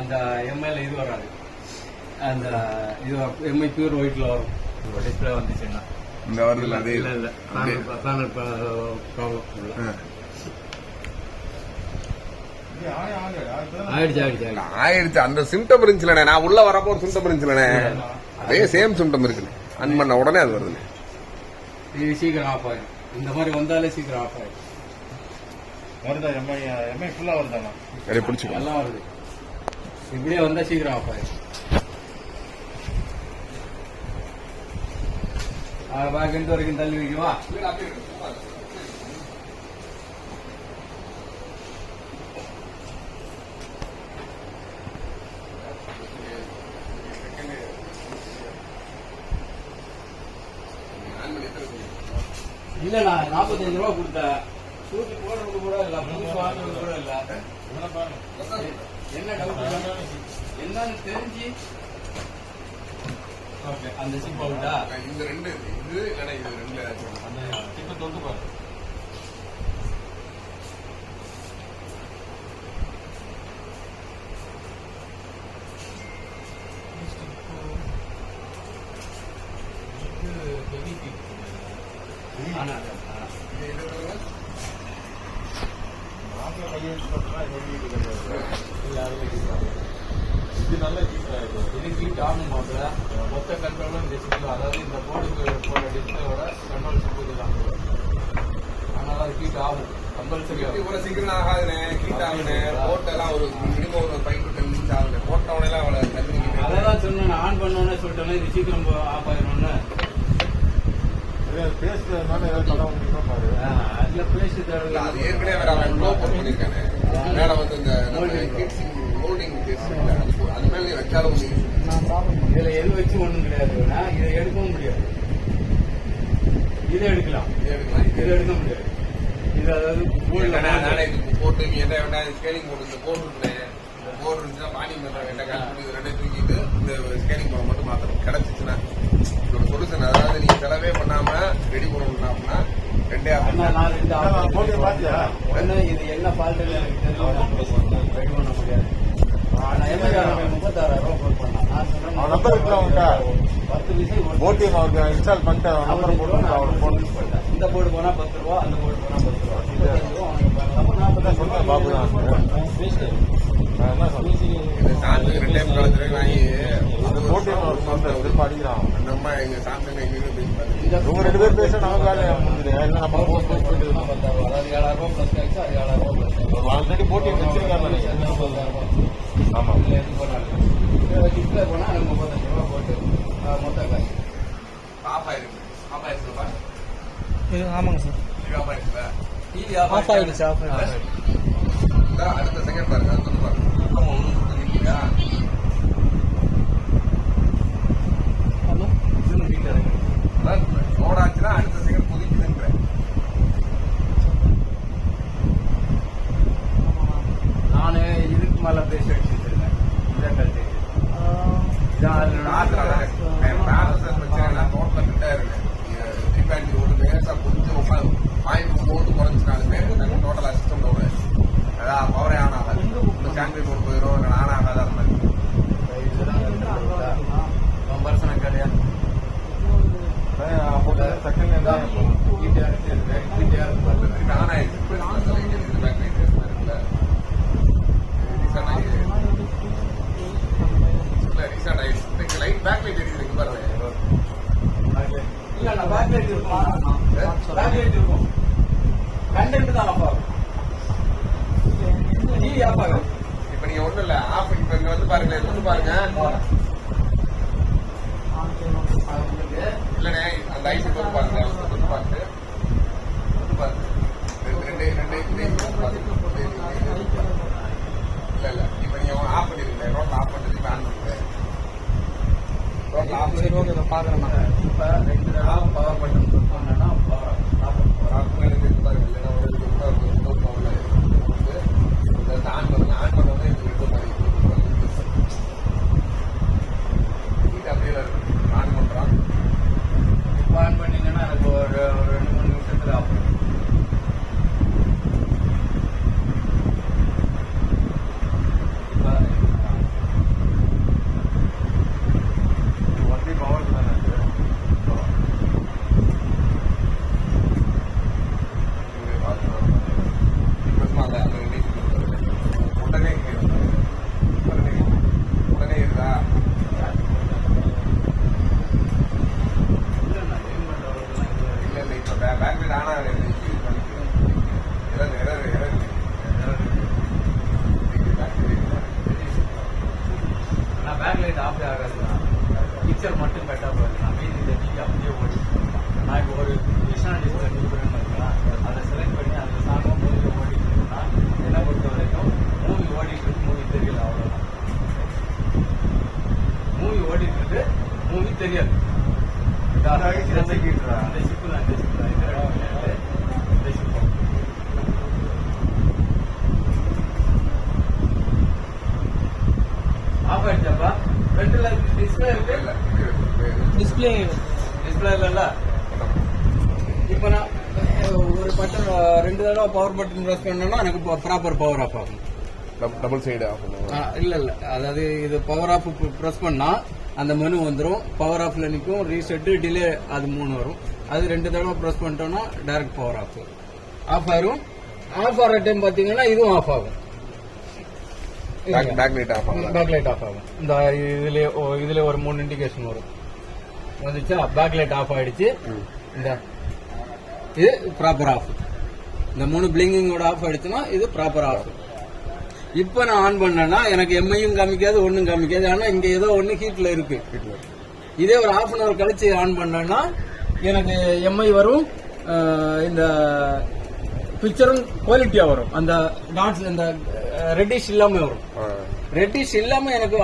அந்த எம்ஐல இது வராது, அந்த இது எம்ஐ பியூர் ஒயிட்ல வரும். டிஸ்பிளே வந்துச்சுன்னா இந்த வருதுல அதே இல்ல ப்ராப்ளம் ஆயிடுச்சு. அந்த சிம்டம் இருந்துச்சுலண்ணே, நான் உள்ள வரப்போ ஒரு சிம்டம் இருந்துச்சுலண்ணே, அதே சேம் சிம்டம் இருக்குண்ணே. அன் பண்ண உடனே அது வருதுண்ணே. இது சீக்கிரம் ஆஃப் ஆயிடும். இந்த மாதிரி வந்தாலே சீக்கிரம் ஆஃப் ஆயிடும். வருதா எம்ஐ ஃபுல்லா வருதாண்ணா? நிறைய பிடிச்சிக்கோ, எல்லாம் வருது. இப்படியே வந்தா சீக்கிரம் ஆஃப் ஆயிடும். பேக் எந்த வரைக்கும் தள்ளி வைக்கவா? இல்ல நான் 45 ரூபா கொடுத்தேன். தூக்கி போடுறது கூட இல்ல, புதுசு வாங்குறது கூட இல்ல. என்ன டவுட் என்னன்னு தெரிஞ்சு அந்த சிப் அவுட்டா இந்த ரெண்டு இது இல்லைன்னா இது ரெண்டு அந்த சிப்பை தொட்டு பாரு. இது நல்ல இது ஹீட் ஆகும் மாத்திர மொத்த கண்ட்ரோலும் இந்த சிப்பு, அதாவது இந்த போர்டுக்கு போடுற டிஸ்பிளேயோட கண்ட்ரோல் சிப்பு இதுதான். அதனால அது ஹீட் ஆகும் கம்பல்சரி. இவ்வளவு சீக்கிரம் ஆகாதுண்ணே, ஹீட் ஆகுண்ணே. போட்டெல்லாம் ஒரு மினிமம் ஒரு 5 to 10 minutes ஆகுது. போட்டவனெல்லாம் அவ்வளவு தண்ணி. அதான் சொன்னேன், நான் ஆன் பண்ணோன்னே சொல்லிட்டேன் இது சீக்கிரம் ஆஃப் ஆயிடும்னு. அதுல பேஸ்ட் தேவை. அது ஏற்கனவே வேற அவன் ப்ளோ பண்ணிருக்கானே மேல வந்து இந்த மோல்டிங் அது மேல நீ வச்சாலும் இதுல எது வச்சு ஒண்ணும் கிடையாது. இதை எடுக்கவும் முடியாது, இதை எடுக்கலாம், இதை எடுக்க முடியாது. இது அதாவது நானே இது போட்டு நீ என்ன வேணா ஸ்கேனிங் போட்டு இந்த போர்டு இருக்குண்ணே, போர்டு இருந்துச்சுன்னா பானிங் பண்ற என்ன கால் இது ரெண்டே தூக்கிட்டு இந்த ஸ்கேனிங் போட மட்டும் மாத்தணும். கிடைச்சிச்சுன்னா ஒரு சொல்யூஷன். அதாவது நீ செலவே பண்ணாம ரெடி பண்ணணும்னா ரெண்டே இது என்ன ஃபால்ட் எனக்கு தெரியும், ரெடி பண்ண முடியாது. நான் 36,000 ரூபா போட் பண்ணேன். அவன் நம்பர் இருக்கிறவங்க 10 விஷயம் ஓடிஎம் அவருக்கு இன்ஸ்டால் பண்ணிட்டு அவன் நம்பர் போட்டு அவன் போன் பண்ணிட்டேன். இந்த போர்டு போனா 10 ரூபா, அந்த போர்டு போனா 10 ரூபா, 25 ரூபா நான் சொன்னேன் பாபு தான் நான் என்ன சொன்னேன் சாந்து ரெண்டு டைம் கலந்துரு வாங்கி ஓடிஎம் அவர் சொல்றேன் திரும்ப அடிக்கிறான். நம்ம எங்க சாந்து எங்க பேசி இவங்க 2 பேர் பேச நமக்கு வேலையை முடிஞ்சுது. எல்லாம் நம்ம போஸ்ட் போட்டு அதாவது 7,000 ரூபா பிளஸ் டேக்ஸ், அது 7,000 ரூபா பிளஸ் டேக்ஸ். ஆல்ரெடி போட்டி வச்சிருக்காங்க. ஆமா இல்லை எது போனாலும் டிஸ்பிளே போனா எனக்கு 35 ரூபா போட்டு மொத்த காசு ஆஃப் ஆயிருக்கு. ஆஃப் ஆயிருக்கு இது ஆமாங்க சார், ஆஃப் ஆயிருக்கு. டிவி ஆஃப் ஆயிடுச்சு. ஆஃப் ஆயிடுச்சு. அடுத்த செகண்ட் பாருங்க, அது வந்து பாருங்க ஒன்றும் கொடுத்துருக்கீங்களா ஹலோ லோடாச்சுன்னா அடுத்த செகண்ட் கொதிக்குதுன்றேன். நானு இதுக்கு மேல பேச வச்சுருந்தேன். இதை கழிச்சு டோட்டலா கிட்ட இருக்கு. ரீபேண்ட் ஓட்டு பேசா கொஞ்சம் உட்காந்து பாயிண்ட் போட்டு குறைஞ்சினாலுமே டோட்டலா சிஸ்டம் ஓடு அதான் பவரே ஆன் ஆகாது. இந்த சாங்கிரி போட்டு போயிடும், இல்லை ஆன் ஆகாது. அந்த மாதிரி பர்சனை கிடையா செகண்ட் ஆன் ஆயிடுச்சு. பேக் லைட் இருக்குல்ல, ரீசெண்ட் ஆயிடுச்சு. லைட் பேக் லைட் எரியுது பாருங்க. இல்ல நான் பேக் லைட் இருக்கும், பேக் லைட் இருக்கும், கண்டென்ட் தான் ஆஃப் ஆகும், டிவி ஆஃப் ஆகும். இப்ப நீங்க ஒண்ணும் இல்ல ஆஃப் இப்ப இங்க வந்து பாருங்க, வந்து பாருங்க இல்லண்ணே அந்த ஐசி தொட்டு பாருங்க, தொட்டு பாருங்க, தொட்டு பாருங்க. ரெண்டு இல்ல இப்ப நீங்க ஆஃப் பண்ணிருக்கீங்க, ரோட்ல ஆஃப் பண்ணிட்டு இப்ப ஆன் பண்ணுங்க. ரோட்ல ஆஃப் சரி ஓகே நான் பார்க்குறேன். நான் இப்ப 2 தடவை பவர் பட்டன் புஷ் பண்ணேன்னா பவர் ஆஃப் பாருங்க. இல்லைன்னா ஒரு ஆன் பண்ணுங்க. ஆன் பண்ணோட இது ரெண்டு மாதிரி அப்படியே ஆன் பண்றான். இப்போ ஆன் பண்ணீங்கன்னா எனக்கு ஒரு 2-3 நிமிஷத்துல ஆஃப் பண்ணும். இப்போ பிக்சர் மட்டும் கட்டா போயிருக்கு நான் மீதி இந்த டிவி அப்படியே ஓடிட்டு நான் இப்போ ஒரு கிருஷ்ணா டிஸ்பிளே கொடுக்குறேன்னு இருக்கலாம் அதை செலக்ட் பண்ணி அந்த சாங்கும் மூவி ஓடிட்டு இருக்குன்னா என்ன பொறுத்த வரைக்கும் மூவி ஓடிட்டு இருக்கு மூவி தெரியல அவ்வளோதான் மூவி ஓடிட்டு இருக்கு மூவி தெரியாது இந்த ஷிப்பு தான் இந்த ஷிப்பு ஆஃப் ஆயிடுச்சாப்பா ஃப்ரண்ட்ல டிஸ்பிளே இருக்கு டிஸ்பிளே டிஸ்பிளே இல்ல இப்போ நான் ஒரு பட்டன் 2 தடவை பவர் பட்டன் ப்ரெஸ் பண்ணேன்னா எனக்கு ப்ராப்பர் பவர் ஆஃப் ஆகும் டபுள் சைடு ஆஃப் இல்ல அதாவது இது பவர் ஆஃப் ப்ரெஸ் பண்ணா அந்த மெனு வந்துடும் பவர் ஆஃப்ல நிற்கும் ரீசெட் டிலே அது 3 வரும் அது 2 தடவை ப்ரெஸ் பண்ணிட்டோம்னா டைரக்ட் பவர் ஆஃப் ஆயிரும் ஆஃப் ஆகிற டைம் பாத்தீங்கன்னா இதுவும் ஆஃப் ஆகும் பேக் லைட் ஆஃப் ஆகும் பேக் லைட் ஆஃப் ஆகும் இந்த இதுல ஒரு 3 இண்டிகேஷன் வரும் வந்துச்சா பேக் லைட் ஆஃப் ஆயிடுச்சு இந்த இது ப்ராப்பர் ஆஃப் இந்த 3 பிளிங்கிங்கோட ஆஃப் ஆயிடுச்சுன்னா இது ப்ராப்பர் ஆஃப் இப்ப நான் ஆன் பண்ணேன்னா எனக்கு எம்ஐயும் காமிக்காது ஒன்னும் காமிக்காது ஆனா இங்க ஏதோ ஒண்ணு ஹீட்ல இருக்கு இதே ஒரு ½ அன் அவர் கழிச்சு ஆன் பண்ணேன்னா எனக்கு எம்ஐ வரும் இந்த பிக்சரும் குவாலிட்டியா வரும் அந்த டாட்ஸ் இந்த ரெட்டிஷ் இல்லாம வரும் ரெட்டிஷ் இல்லாம எனக்கு